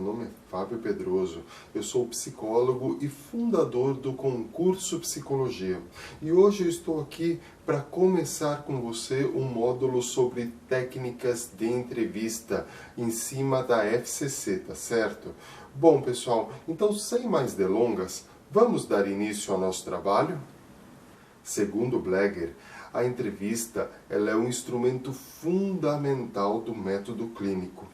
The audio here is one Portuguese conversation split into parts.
nome é Fábio Pedroso, eu sou psicólogo e fundador do Concurso Psicologia. E hoje eu estou aqui para começar com você um módulo sobre técnicas de entrevista em cima da FCC, tá certo? Bom, pessoal, então sem mais delongas, vamos dar início ao nosso trabalho? Segundo Bleger, a entrevista ela é um instrumento fundamental do método clínico.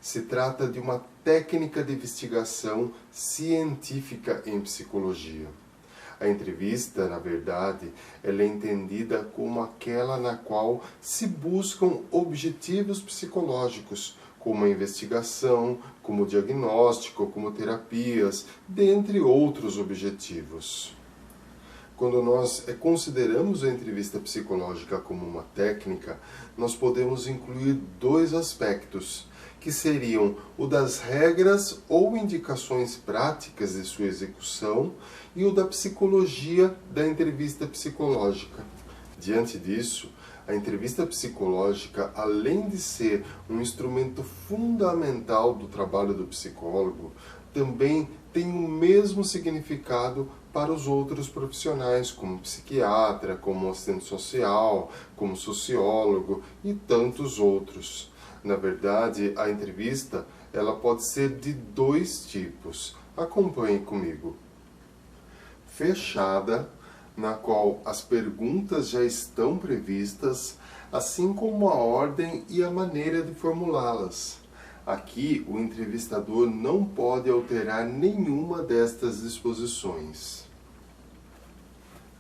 Se trata de uma técnica de investigação científica em psicologia. A entrevista, na verdade, ela é entendida como aquela na qual se buscam objetivos psicológicos, como a investigação, como diagnóstico, como terapias, dentre outros objetivos. Quando nós consideramos a entrevista psicológica como uma técnica, nós podemos incluir dois aspectos, que seriam o das regras ou indicações práticas de sua execução e o da psicologia da entrevista psicológica. Diante disso, a entrevista psicológica, além de ser um instrumento fundamental do trabalho do psicólogo, também tem o mesmo significado para os outros profissionais, como psiquiatra, como assistente social, como sociólogo e tantos outros. Na verdade, a entrevista ela pode ser de dois tipos. Acompanhe comigo. Fechada, na qual as perguntas já estão previstas, assim como a ordem e a maneira de formulá-las. Aqui, o entrevistador não pode alterar nenhuma destas disposições.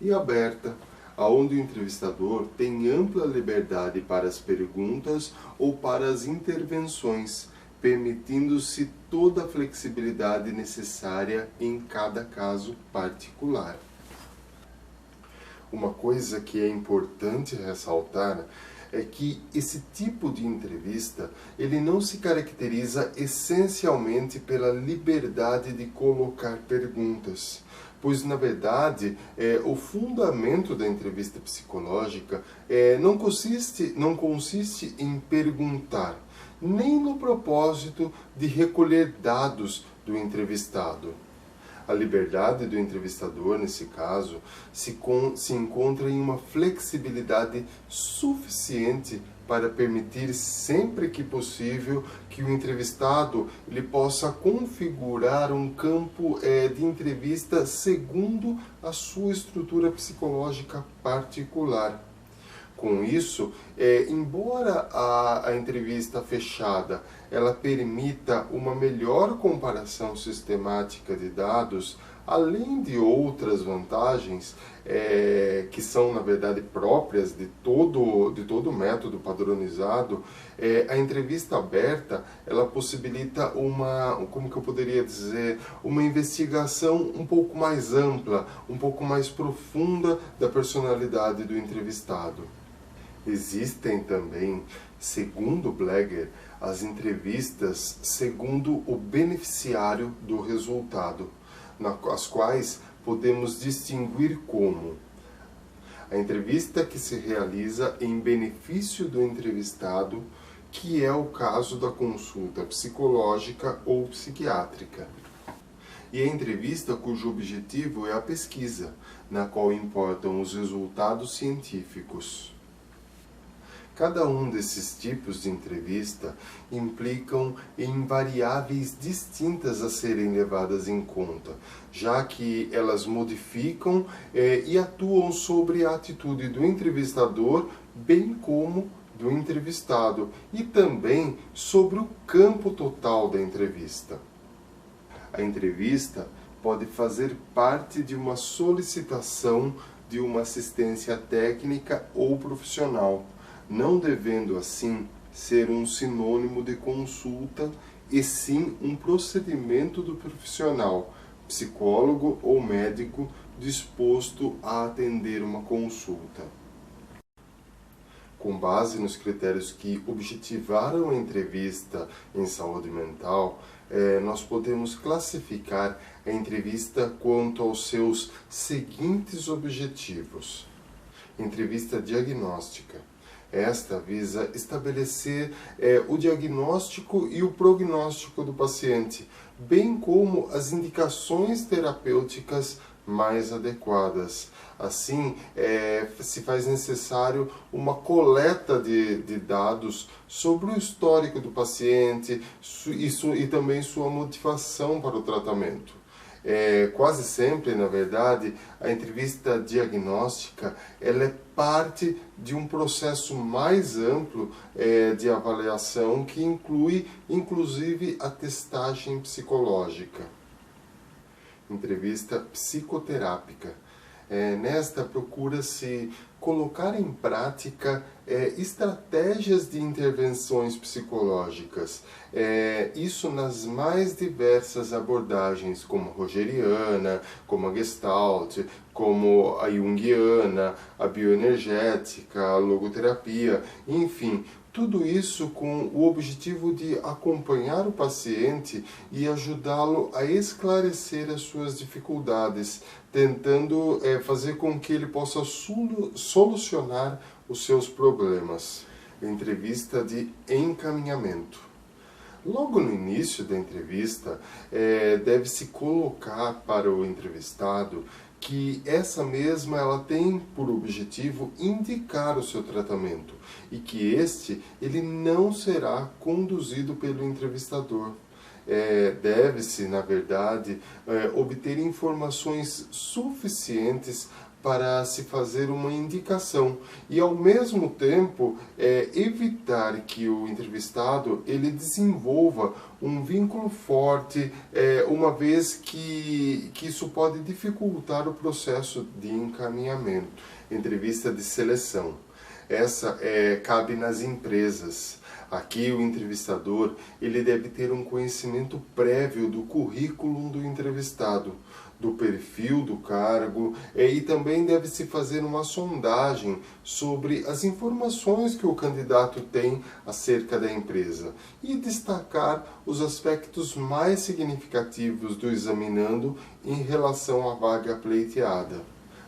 E aberta, onde o entrevistador tem ampla liberdade para as perguntas ou para as intervenções, permitindo-se toda a flexibilidade necessária em cada caso particular. Uma coisa que é importante ressaltar é que esse tipo de entrevista, ele não se caracteriza essencialmente pela liberdade de colocar perguntas, pois na verdade o fundamento da entrevista psicológica não consiste em perguntar, nem no propósito de recolher dados do entrevistado. A liberdade do entrevistador, nesse caso, se encontra em uma flexibilidade suficiente para permitir, sempre que possível, que o entrevistado ele possa configurar um campo de entrevista segundo a sua estrutura psicológica particular. Com isso, embora a entrevista fechada ela permita uma melhor comparação sistemática de dados, além de outras vantagens que são, na verdade, próprias de todo método padronizado, a entrevista aberta ela possibilita uma investigação um pouco mais ampla, um pouco mais profunda da personalidade do entrevistado. Existem também, segundo Bleger, as entrevistas segundo o beneficiário do resultado, as quais podemos distinguir como a entrevista que se realiza em benefício do entrevistado, que é o caso da consulta psicológica ou psiquiátrica, e a entrevista cujo objetivo é a pesquisa, na qual importam os resultados científicos. Cada um desses tipos de entrevista implicam em variáveis distintas a serem levadas em conta, já que elas modificam e atuam sobre a atitude do entrevistador, bem como do entrevistado, e também sobre o campo total da entrevista. A entrevista pode fazer parte de uma solicitação de uma assistência técnica ou profissional, não devendo, assim, ser um sinônimo de consulta, e sim um procedimento do profissional, psicólogo ou médico, disposto a atender uma consulta. Com base nos critérios que objetivaram a entrevista em saúde mental, nós podemos classificar a entrevista quanto aos seus seguintes objetivos. Entrevista diagnóstica. Esta visa estabelecer o diagnóstico e o prognóstico do paciente, bem como as indicações terapêuticas mais adequadas. Assim, se faz necessário uma coleta de dados sobre o histórico do paciente e também sua motivação para o tratamento. Quase sempre, na verdade, a entrevista diagnóstica ela é parte de um processo mais amplo de avaliação que inclui, inclusive, a testagem psicológica. Entrevista psicoterápica. Nesta procura-se colocar em prática estratégias de intervenções psicológicas, isso nas mais diversas abordagens, como a rogeriana, como a Gestalt, como a junguiana, a bioenergética, a logoterapia, enfim, tudo isso com o objetivo de acompanhar o paciente e ajudá-lo a esclarecer as suas dificuldades, tentando fazer com que ele possa solucionar os seus problemas. Entrevista de encaminhamento. Logo no início da entrevista, deve-se colocar para o entrevistado que essa mesma ela tem por objetivo indicar o seu tratamento e que ele não será conduzido pelo entrevistador. Deve-se, na verdade, obter informações suficientes para se fazer uma indicação e, ao mesmo tempo, evitar que o entrevistado ele desenvolva um vínculo forte, uma vez que isso pode dificultar o processo de encaminhamento. Entrevista de seleção. Essa cabe nas empresas. Aqui o entrevistador ele deve ter um conhecimento prévio do currículo do entrevistado, do perfil do cargo e também deve-se fazer uma sondagem sobre as informações que o candidato tem acerca da empresa e destacar os aspectos mais significativos do examinando em relação à vaga pleiteada.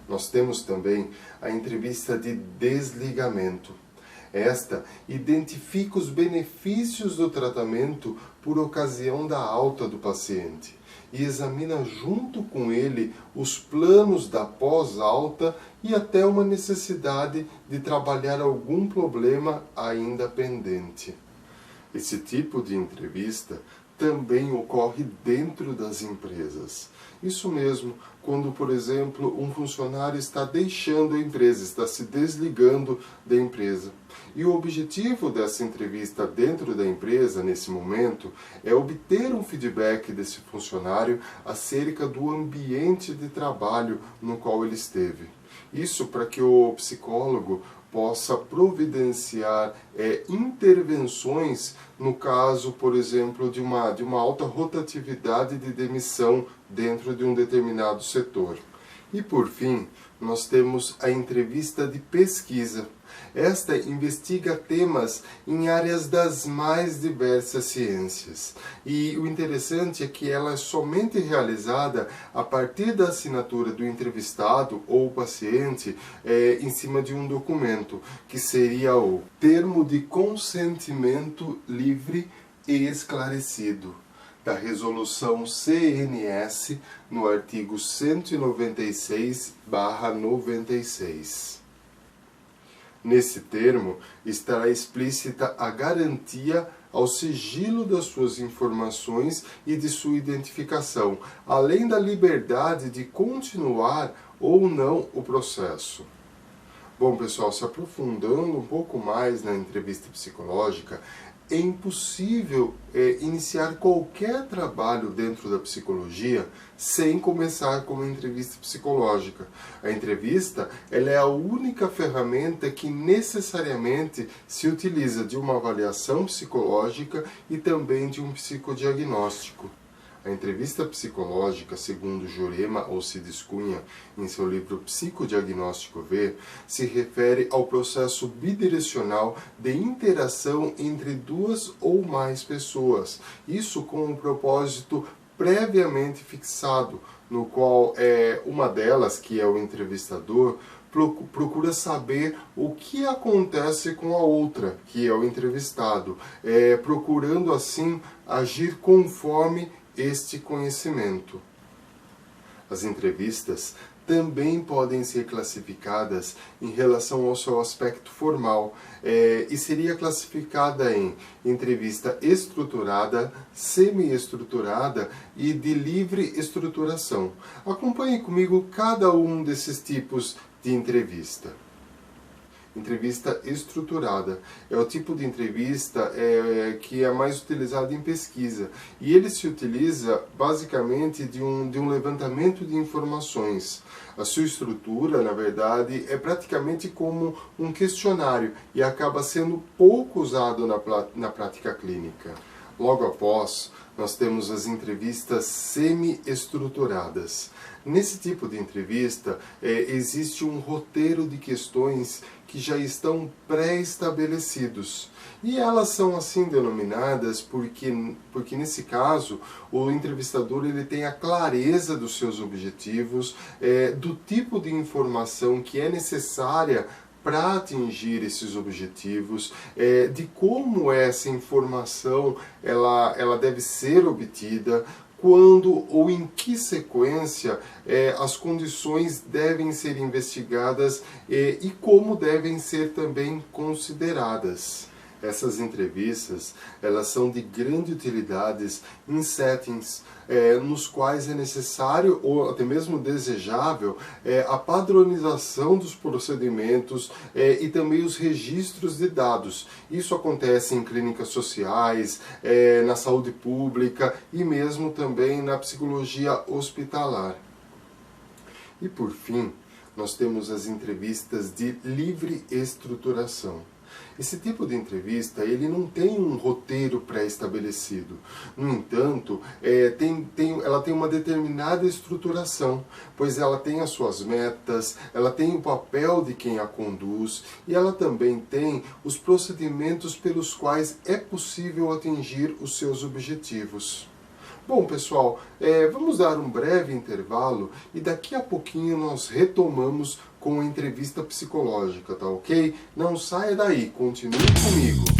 Nós temos também a entrevista de desligamento. Esta identifica os benefícios do tratamento por ocasião da alta do paciente e examina junto com ele os planos da pós-alta e até uma necessidade de trabalhar algum problema ainda pendente. Esse tipo de entrevista também ocorre dentro das empresas. Isso mesmo, quando, por exemplo, um funcionário está deixando a empresa, está se desligando da empresa. E o objetivo dessa entrevista dentro da empresa, nesse momento, é obter um feedback desse funcionário acerca do ambiente de trabalho no qual ele esteve. Isso para que o psicólogo possa providenciar intervenções no caso, por exemplo, de uma alta rotatividade de demissão dentro de um determinado setor. E por fim, nós temos a entrevista de pesquisa. Esta investiga temas em áreas das mais diversas ciências. E o interessante é que ela é somente realizada a partir da assinatura do entrevistado ou paciente em cima de um documento, que seria o termo de consentimento livre e esclarecido da Resolução CNS no artigo 196/96. Nesse termo estará explícita a garantia ao sigilo das suas informações e de sua identificação, além da liberdade de continuar ou não o processo. Bom, pessoal, se aprofundando um pouco mais na entrevista psicológica, é impossível iniciar qualquer trabalho dentro da psicologia sem começar com uma entrevista psicológica. A entrevista ela é a única ferramenta que necessariamente se utiliza de uma avaliação psicológica e também de um psicodiagnóstico. A entrevista psicológica, segundo Jurema Alcides Cunha, em seu livro Psicodiagnóstico V, se refere ao processo bidirecional de interação entre duas ou mais pessoas, isso com um propósito previamente fixado, no qual uma delas, que é o entrevistador, procura saber o que acontece com a outra, que é o entrevistado, procurando assim agir conforme este conhecimento. As entrevistas também podem ser classificadas em relação ao seu aspecto formal, e seria classificada em entrevista estruturada, semi-estruturada e de livre estruturação. Acompanhe comigo cada um desses tipos de entrevista. Entrevista estruturada é o tipo de entrevista que é mais utilizado em pesquisa, e ele se utiliza basicamente de um levantamento de informações. A sua estrutura, na verdade, é praticamente como um questionário e acaba sendo pouco usado na prática clínica. Logo após, nós temos as entrevistas semi-estruturadas. Nesse tipo de entrevista, existe um roteiro de questões que já estão pré-estabelecidos. E elas são assim denominadas porque nesse caso, o entrevistador ele tem a clareza dos seus objetivos, do tipo de informação que é necessária para atingir esses objetivos, de como essa informação ela deve ser obtida, quando ou em que sequência as condições devem ser investigadas e como devem ser também consideradas. Essas entrevistas, elas são de grande utilidade em settings nos quais é necessário ou até mesmo desejável a padronização dos procedimentos e também os registros de dados. Isso acontece em clínicas sociais, na saúde pública e mesmo também na psicologia hospitalar. E por fim, nós temos as entrevistas de livre estruturação. Esse tipo de entrevista, ele não tem um roteiro pré-estabelecido. No entanto, ela tem uma determinada estruturação, pois ela tem as suas metas, ela tem o papel de quem a conduz e ela também tem os procedimentos pelos quais é possível atingir os seus objetivos. Bom, pessoal, vamos dar um breve intervalo e daqui a pouquinho nós retomamos com a entrevista psicológica, tá ok? Não saia daí, continue comigo.